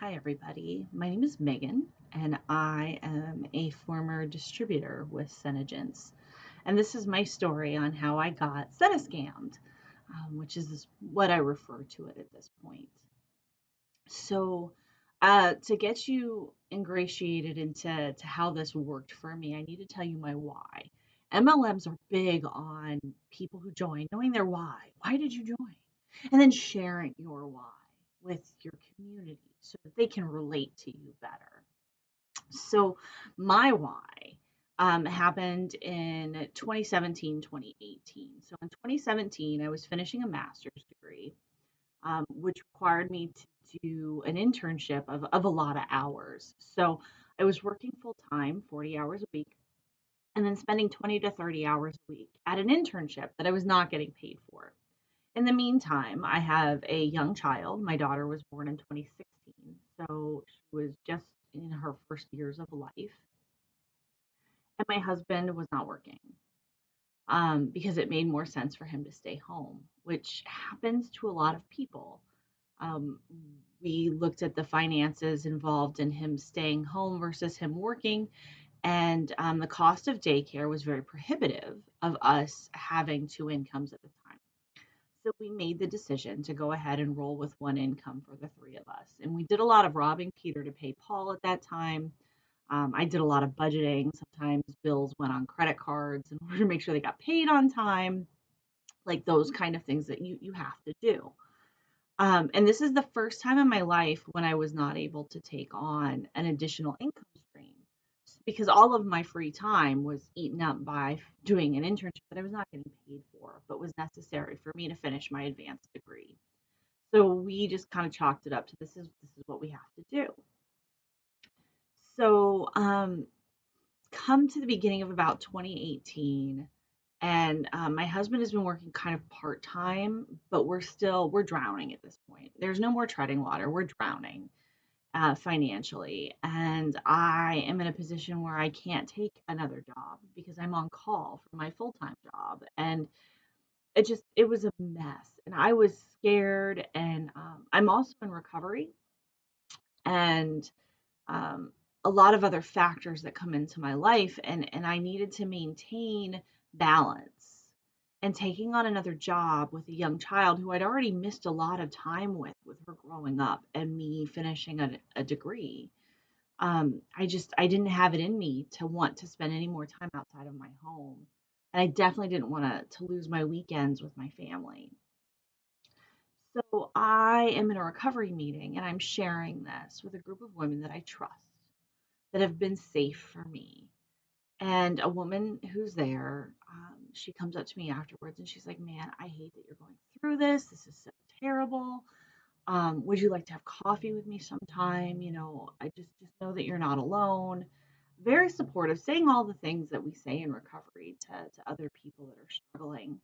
Hi, everybody. My name is Megan, and I am a former distributor with Senegence. And this is my story on how I got SeneScammed, which is what I refer to it at this point. So, to get you ingratiated into how this worked for me, I need to tell you my why. MLMs are big on people who join knowing their why. Why did you join? And then sharing your why with your community so that they can relate to you better. So, my why happened in 2017, 2018. So, in 2017, I was finishing a master's degree which required me to do an internship of a lot of hours. So I was working full time, 40 hours a week, and then spending 20 to 30 hours a week at an internship that I was not getting paid for. In the meantime, I have a young child. My daughter was born in 2016, so she was just in her first years of life. And my husband was not working because it made more sense for him to stay home, which happens to a lot of people. Um, we looked at the finances involved in him staying home versus him working, and the cost of daycare was very prohibitive of us having two incomes at the time. So we made the decision to go ahead and roll with one income for the three of us. And we did a lot of robbing Peter to pay Paul at that time. I did a lot of budgeting. Sometimes bills went on credit cards in order to make sure they got paid on time, like those kind of things that you have to do. And this is the first time in my life when I was not able to take on an additional income stream because all of my free time was eaten up by doing an internship that I was not getting paid for, but was necessary for me to finish my advanced degree. So we just kind of chalked it up to this is what we have to do. So come to the beginning of about 2018, and my husband has been working kind of part time, but we're drowning at this point. There's no more treading water. We're drowning financially, and I am in a position where I can't take another job because I'm on call for my full time job, and it was a mess, and I was scared, and I'm also in recovery, and um, a lot of other factors that come into my life, and I needed to maintain balance. And taking on another job with a young child who I'd already missed a lot of time with her growing up and me finishing a degree, I didn't have it in me to want to spend any more time outside of my home, and I definitely didn't want to lose my weekends with my family. So I am in a recovery meeting and I'm sharing this with a group of women that I trust that have been safe for me. And a woman who's there, she comes up to me afterwards and she's like, "Man, I hate that you're going through this. This is so terrible. Would you like to have coffee with me sometime? I just know that you're not alone." Very supportive, saying all the things that we say in recovery to other people that are struggling.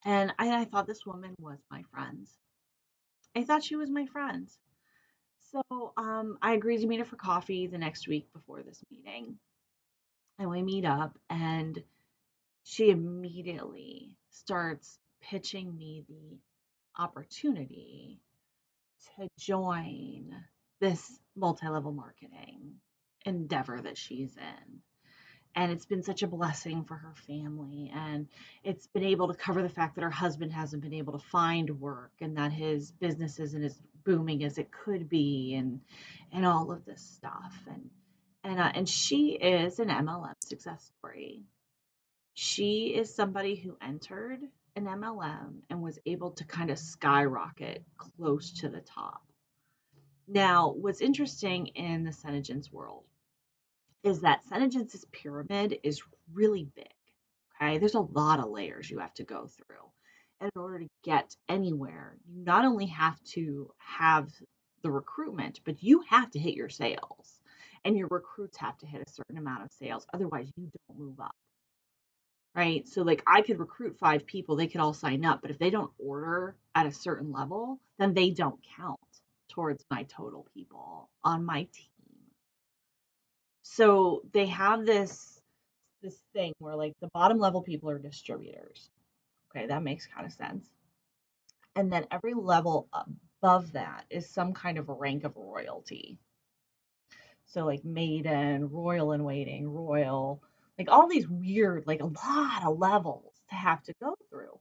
And I thought this woman was my friend. I thought she was my friend. So I agreed to meet her for coffee the next week before this meeting. And we meet up, and she immediately starts pitching me the opportunity to join this multi-level marketing endeavor that she's in. And it's been such a blessing for her family, and it's been able to cover the fact that her husband hasn't been able to find work and that his business isn't as booming as it could be, and all of this stuff. And she is an MLM success story. She is somebody who entered an MLM and was able to kind of skyrocket close to the top. Now, what's interesting in the Senegence world is that Senegence's pyramid is really big. Okay, there's a lot of layers you have to go through. And in order to get anywhere, you not only have to have the recruitment, but you have to hit your sales. And your recruits have to hit a certain amount of sales. Otherwise, you don't move up. Right. So, like, I could recruit 5 people, they could all sign up, but if they don't order at a certain level, then they don't count towards my total people on my team. So they have this thing where, like, the bottom level people are distributors. Okay, that makes kind of sense. And then every level above that is some kind of a rank of royalty. So like maiden, royal in waiting, royal, like all these weird, like a lot of levels to have to go through.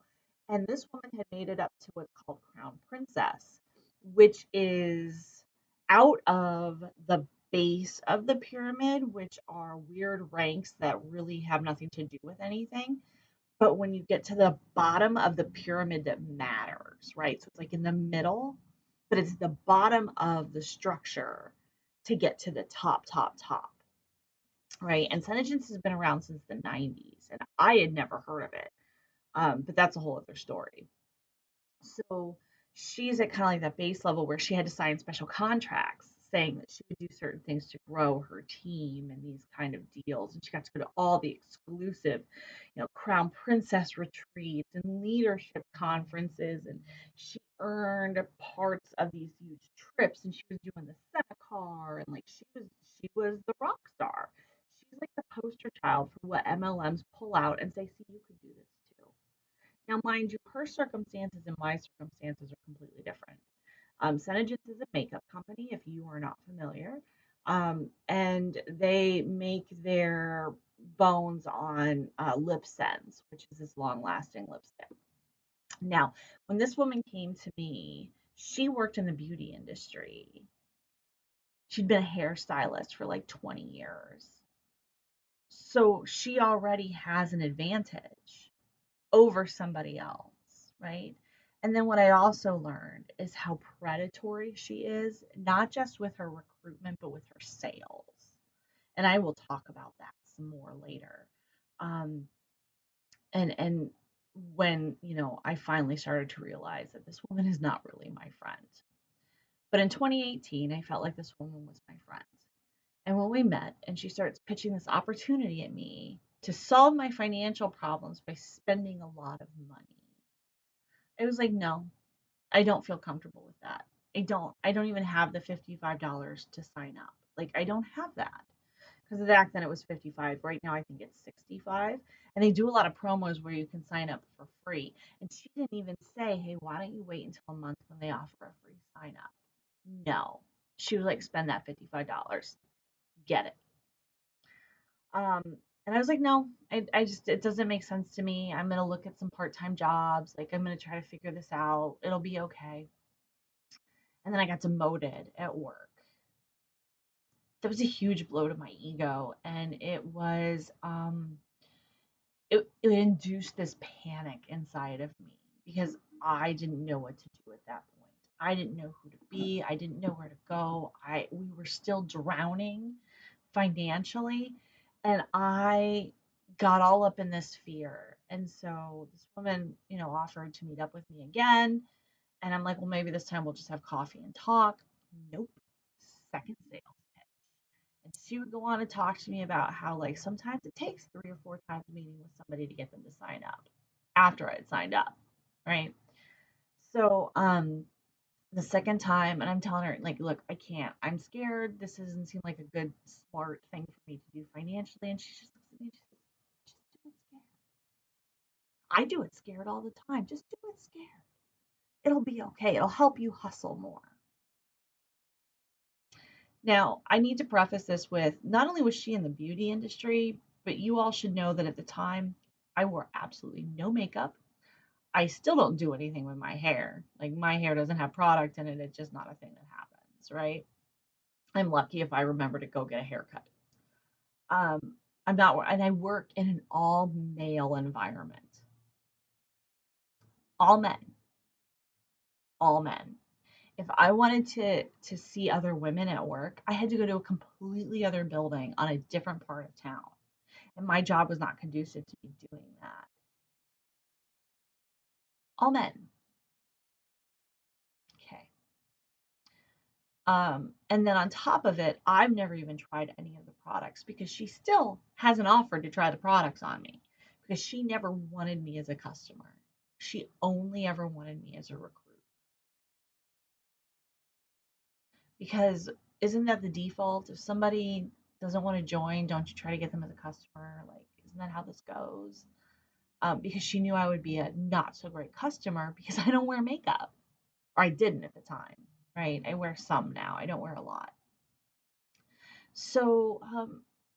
And this woman had made it up to what's called crown princess, which is out of the base of the pyramid, which are weird ranks that really have nothing to do with anything. But when you get to the bottom of the pyramid that matters, right? So it's like in the middle, but it's the bottom of the structure to get to the top, top, top, right? And Senegence has been around since the 90s, and I had never heard of it. But that's a whole other story. So she's at kind of like that base level where she had to sign special contracts saying that she would do certain things to grow her team and these kind of deals. And she got to go to all the exclusive, crown princess retreats and leadership conferences. And she earned parts of these huge trips. And she was doing the Senecar, and like she was the rock star. She's like the poster child for what MLMs pull out and say, see, you could do this too. Now, mind you, her circumstances and my circumstances are completely different. Senegence is a makeup company, if you are not familiar, and they make their bones on lip sense, which is this long-lasting lipstick. Now, when this woman came to me, she worked in the beauty industry. She'd been a hairstylist for like 20 years. So she already has an advantage over somebody else, right? And then what I also learned is how predatory she is, not just with her recruitment, but with her sales. And I will talk about that some more later. Um, and when I finally started to realize that this woman is not really my friend. But in 2018, I felt like this woman was my friend. And when we met, and she starts pitching this opportunity at me to solve my financial problems by spending a lot of money, it was like, no, I don't feel comfortable with that. I don't even have the $55 to sign up. Like I don't have that. Because back then it was 55. Right now I think it's 65. And they do a lot of promos where you can sign up for free. And she didn't even say, hey, why don't you wait until a month when they offer a free sign up? No. She was like, spend that $55. Get it. Um, and I was like, no, I just, it doesn't make sense to me. I'm going to look at some part time jobs. Like, I'm going to try to figure this out. It'll be okay. And then I got demoted at work. That was a huge blow to my ego. And it induced this panic inside of me because I didn't know what to do at that point. I didn't know who to be. I didn't know where to go. We were still drowning financially, and I got all up in this fear. And so this woman, offered to meet up with me again, and I'm like, well, maybe this time we'll just have coffee and talk. Nope. Second sales pitch. And she would go on to talk to me about how, like, sometimes it takes 3 or 4 times meeting with somebody to get them to sign up after I had signed up. Right. So, the second time, and I'm telling her, like, look, I can't. I'm scared. This doesn't seem like a good, smart thing for me to do financially. And she just looks at me and she says, just do it scared. I do it scared all the time. Just do it scared. It'll be okay. It'll help you hustle more. Now, I need to preface this with not only was she in the beauty industry, but you all should know that at the time, I wore absolutely no makeup. I still don't do anything with my hair. Like, my hair doesn't have product in it. It's just not a thing that happens, right? I'm lucky if I remember to go get a haircut. I'm not, and I work in an all male environment. All men, all men. If I wanted to see other women at work, I had to go to a completely other building on a different part of town. And my job was not conducive to me doing that. All men. Okay. And then on top of it, I've never even tried any of the products because she still hasn't offered to try the products on me because she never wanted me as a customer. She only ever wanted me as a recruit. Because isn't that the default? If somebody doesn't want to join, don't you try to get them as a customer? Like, isn't that how this goes? Because she knew I would be a not so great customer because I don't wear makeup. or I didn't at the time, right? I wear some now. I don't wear a lot. So,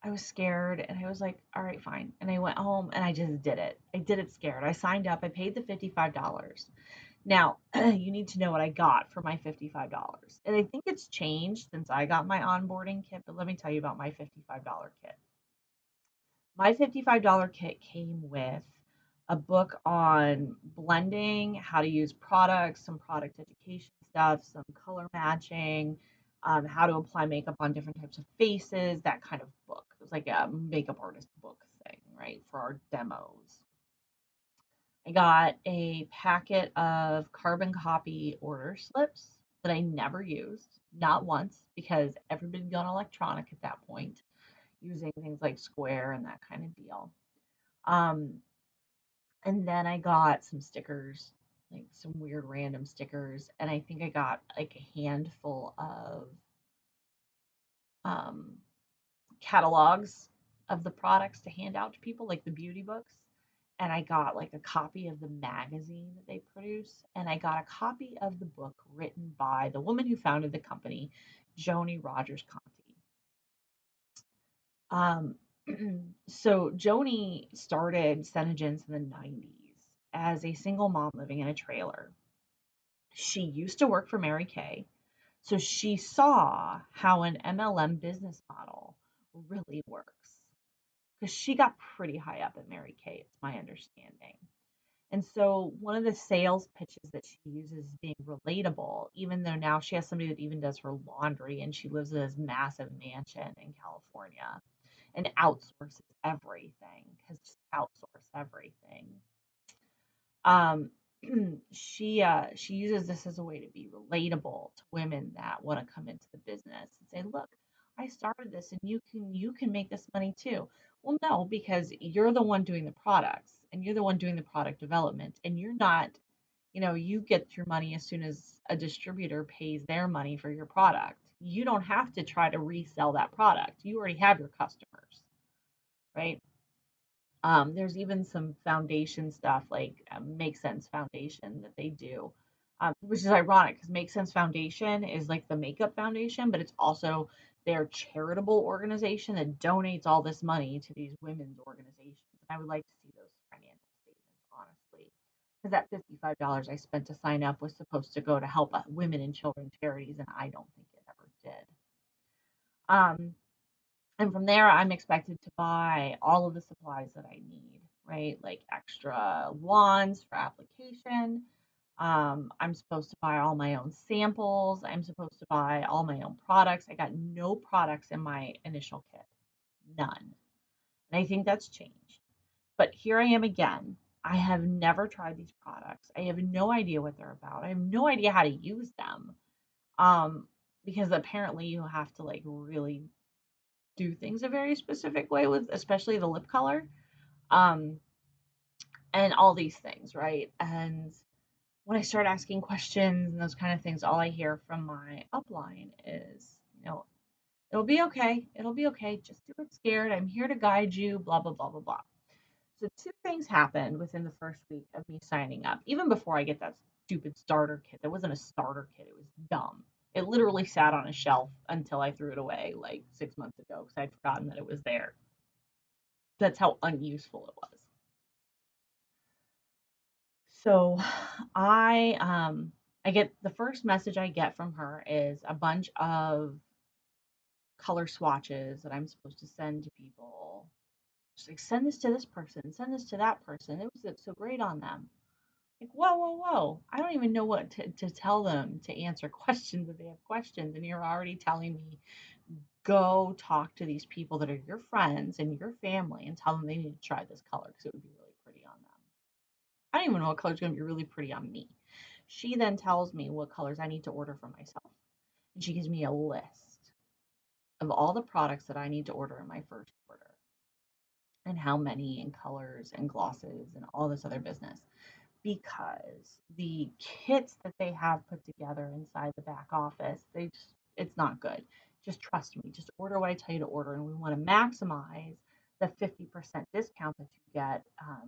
I was scared and I was like, all right, fine. And I went home and I just did it. I did it scared. I signed up. I paid the $55. Now, you need to know what I got for my $55. And I think it's changed since I got my onboarding kit, but let me tell you about my $55 kit. My $55 kit came with a book on blending, how to use products, some product education stuff, some color matching, how to apply makeup on different types of faces, that kind of book. It was like a makeup artist book thing, right, for our demos. I got a packet of carbon copy order slips that I never used, not once, because everybody's gone electronic at that point, using things like Square and that kind of deal. Um, and then I got some stickers, like some weird random stickers, and I think I got like a handful of um, catalogs of the products to hand out to people, like the beauty books. And I got like a copy of the magazine that they produce, and I got a copy of the book written by the woman who founded the company, Joni Rogers Conti. Um, so Joni started Senegence in the 90s as a single mom living in a trailer. She used to work for Mary Kay, so she saw how an MLM business model really works because she got pretty high up at Mary Kay, it's my understanding. And so one of the sales pitches that she uses is being relatable, even though now she has somebody that even does her laundry and she lives in this massive mansion in California and outsources everything because just outsource everything. Um, she uses this as a way to be relatable to women that want to come into the business and say, "Look, I started this, and you can make this money too." Well, no, because you're the one doing the products, and you're the one doing the product development, and you're not. You get your money as soon as a distributor pays their money for your product. You don't have to try to resell that product. You already have your customers, right? There's even some foundation stuff like Make Sense Foundation that they do, which is ironic because Make Sense Foundation is like the makeup foundation, but it's also their charitable organization that donates all this money to these women's organizations. And I would like to see those financial statements, honestly, because that $55 I spent to sign up was supposed to go to help women and children charities, and I don't think it ever did. Um, and from there, I'm expected to buy all of the supplies that I need, right? Like extra wands for application. I'm supposed to buy all my own samples. I'm supposed to buy all my own products. I got no products in my initial kit, none. And I think that's changed. But here I am again. I have never tried these products. I have no idea what they're about. I have no idea how to use them. Um, because apparently you have to like really do things a very specific way with especially the lip color, um and all these things, right? And when I start asking questions and those kind of things, all I hear from my upline is, it'll be okay, it'll be okay, just do it scared, I'm here to guide you, blah blah blah blah blah. So two things happened within the first week of me signing up, even before I get that stupid starter kit. That wasn't a starter kit, it was dumb. It literally sat on a shelf until I threw it away like 6 months ago because I'd forgotten that it was there. That's how unuseful it was. So I get the first message I get from her is a bunch of color swatches that I'm supposed to send to people. She's like, send this to this person, send this to that person. It was so great on them. Like, whoa, whoa, whoa. I don't even know what to tell them to answer questions if they have questions. And you're already telling me, go talk to these people that are your friends and your family and tell them they need to try this color because it would be really pretty on them. I don't even know what color is going to be really pretty on me. She then tells me what colors I need to order for myself. And she gives me a list of all the products that I need to order in my first order and how many and colors and glosses and all this other business. Because the kits that they have put together inside the back office, it's not good. Just trust me. Just order what I tell you to order, and we want to maximize the 50% discount that you get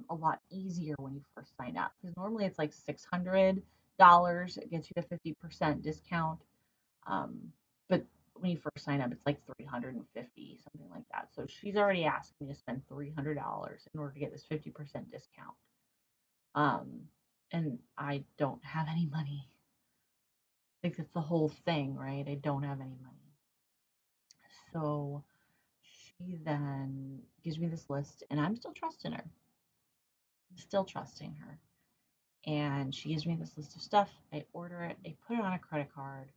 a lot easier when you first sign up. Because normally it's like 600 It gets you the 50% discount. Um, but when you first sign up, it's like 350, something like that. So she's already asked me to spend $300 in order to get this 50% discount. Um, and I don't have any money. Like that's the whole thing, right? I don't have any money. So she then gives me this list, and I'm still trusting her. I'm still trusting her. And she gives me this list of stuff. I order it, I put it on a credit card.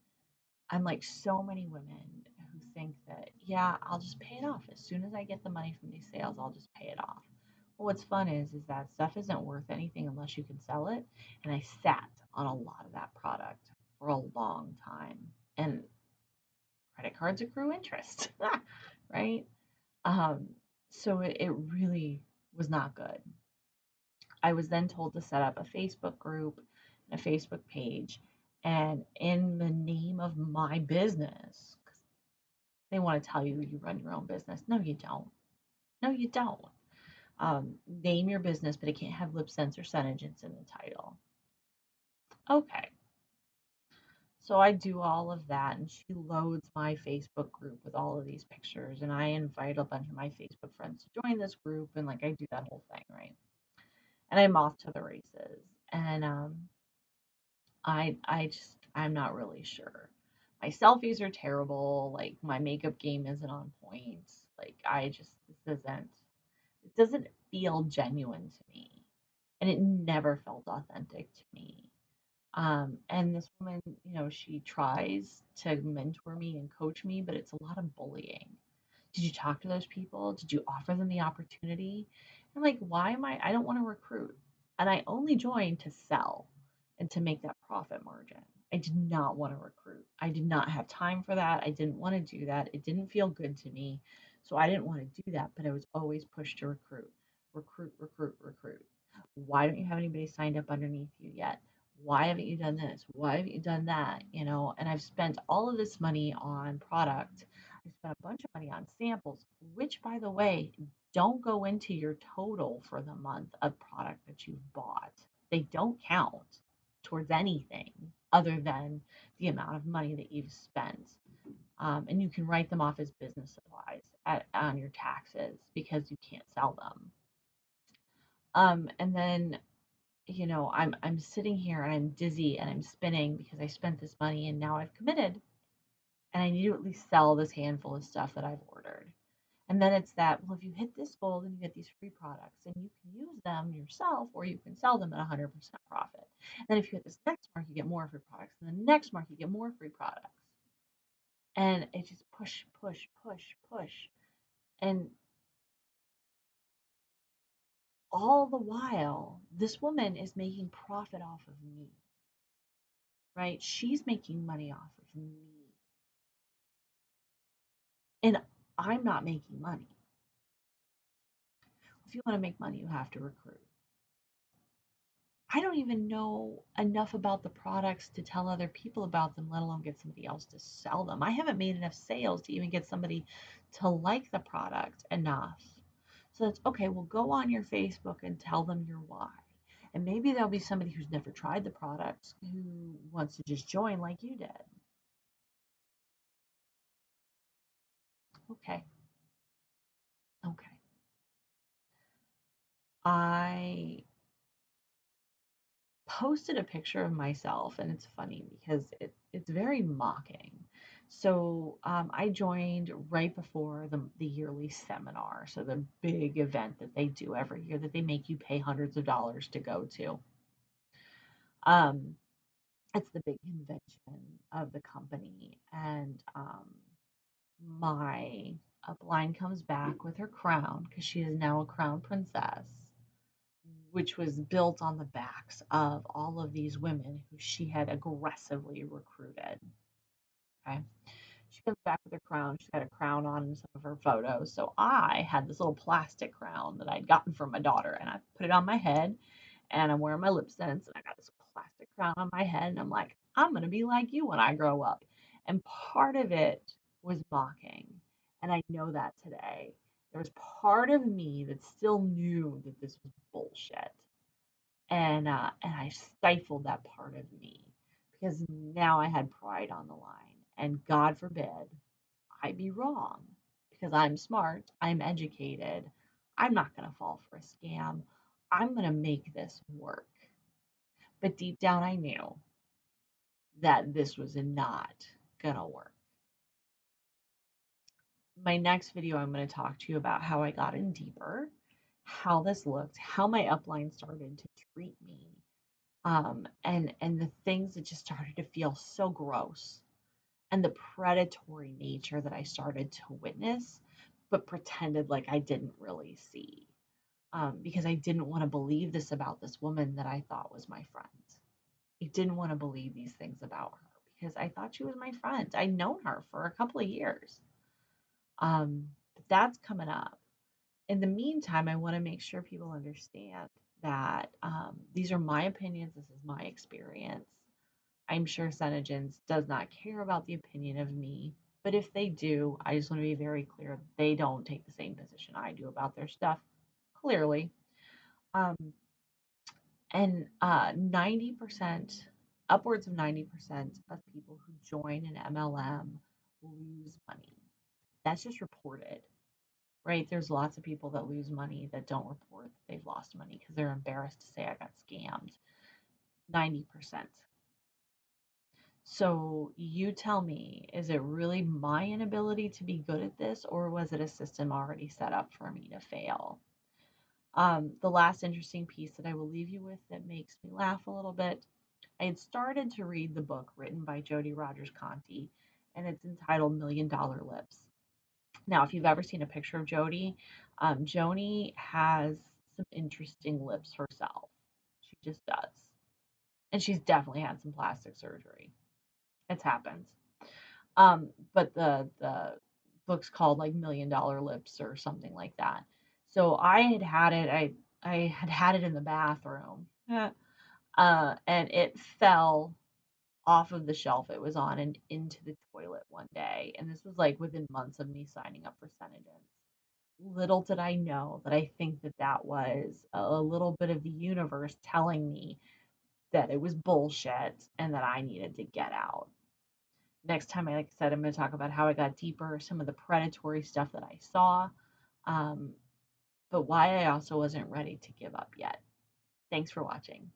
I'm like so many women who think that, yeah, I'll just pay it off. As soon as I get the money from these sales, I'll just pay it off. Well, what's fun is that stuff isn't worth anything unless you can sell it. And I sat on a lot of that product for a long time. And credit cards accrue interest, right? Um, so it really was not good. I was then told to set up a Facebook group and a Facebook page. And in the name of my business, they want to tell you you run your own business. No, you don't. No, you don't. Name your business, but it can't have lip sense or Senegence in the title. Okay. So I do all of that, and she loads my Facebook group with all of these pictures, and I invite a bunch of my Facebook friends to join this group, and like I do that whole thing, right? And I'm off to the races, and I'm not really sure. My selfies are terrible. Like my makeup game isn't on point. Like this isn't. It doesn't feel genuine to me, and it never felt authentic to me. And this woman, she tries to mentor me and coach me, but it's a lot of bullying. Did you talk to those people? Did you offer them the opportunity? I'm like, why am I don't want to recruit. And I only joined to sell and to make that profit margin. I did not want to recruit. I did not have time for that. I didn't want to do that. It didn't feel good to me. So I didn't want to do that, but I was always pushed to recruit. Recruit, recruit, recruit. Why don't you have anybody signed up underneath you yet? Why haven't you done this? Why haven't you done that? And I've spent all of this money on product. I spent a bunch of money on samples, which, by the way, don't go into your total for the month of product that you've bought. They don't count towards anything other than the amount of money that you've spent. And you can write them off as business supplies on your taxes because you can't sell them. And then I'm sitting here and I'm dizzy and I'm spinning because I spent this money and now I've committed and I need to at least sell this handful of stuff that I've ordered. And then it's that, well, if you hit this goal, then you get these free products and you can use them yourself or you can sell them at 100% profit. And then if you hit this next mark, you get more free products. And the next mark, you get more free products. And it just push, push, push, push. And all the while, this woman is making profit off of me, right? She's making money off of me. And I'm not making money. If you want to make money, you have to recruit. I don't even know enough about the products to tell other people about them, let alone get somebody else to sell them. I haven't made enough sales to even get somebody to like the product enough. So that's okay. Well, go on your Facebook and tell them your why. And maybe there'll be somebody who's never tried the product who wants to just join like you did. Okay. Okay. I posted a picture of myself, and it's funny because it's very mocking. So I joined right before the yearly seminar, so the big event that they do every year that they make you pay hundreds of dollars to go to. Um, it's the big convention of the company, and my upline comes back with her crown because she is now a crown princess, which was built on the backs of all of these women who she had aggressively recruited. Okay. She comes back with her crown. She's got a crown on in some of her photos. So I had this little plastic crown that I'd gotten from my daughter, and I put it on my head, and I'm wearing my lip sense, and I got this plastic crown on my head, and I'm like, I'm going to be like you when I grow up. And part of it was mocking. And I know that today. There was part of me that still knew that this was bullshit. And I stifled that part of me because now I had pride on the line. And God forbid I be wrong because I'm smart, I'm educated, I'm not going to fall for a scam. I'm going to make this work. But deep down, I knew that this was not going to work. My next video, I'm going to talk to you about how I got in deeper, how this looked, how my upline started to treat me, and the things that just started to feel so gross, and the predatory nature that I started to witness, but pretended like I didn't really see, because I didn't want to believe this about this woman that I thought was my friend. I didn't want to believe these things about her because I thought she was my friend. I'd known her for a couple of years. But that's coming up. In the meantime, I want to make sure people understand that these are my opinions. This is my experience. I'm sure Senegence does not care about the opinion of me, but if they do, I just want to be very clear. They don't take the same position I do about their stuff, clearly. Um, and 90%, upwards of 90% of people who join an MLM lose money. That's just reported, right? There's lots of people that lose money that don't report that they've lost money because they're embarrassed to say I got scammed. 90%. So you tell me, is it really my inability to be good at this, or was it a system already set up for me to fail? The last interesting piece that I will leave you with that makes me laugh a little bit, I had started to read the book written by Jody Rogers Conti, and it's entitled Million Dollar Lips. Now, if you've ever seen a picture of Jody, Joni has some interesting lips herself. She just does. And she's definitely had some plastic surgery. It's happened. But the book's called like Million Dollar Lips or something like that. So I had had it. I had had it in the bathroom, and it fell off of the shelf it was on and into the toilet one day. And this was like within months of me signing up for Senegence. Little did I know that I think that that was a little bit of the universe telling me that it was bullshit and that I needed to get out. Next time, like I said, I'm going to talk about how I got deeper, some of the predatory stuff that I saw, um, but why I also wasn't ready to give up yet. Thanks for watching.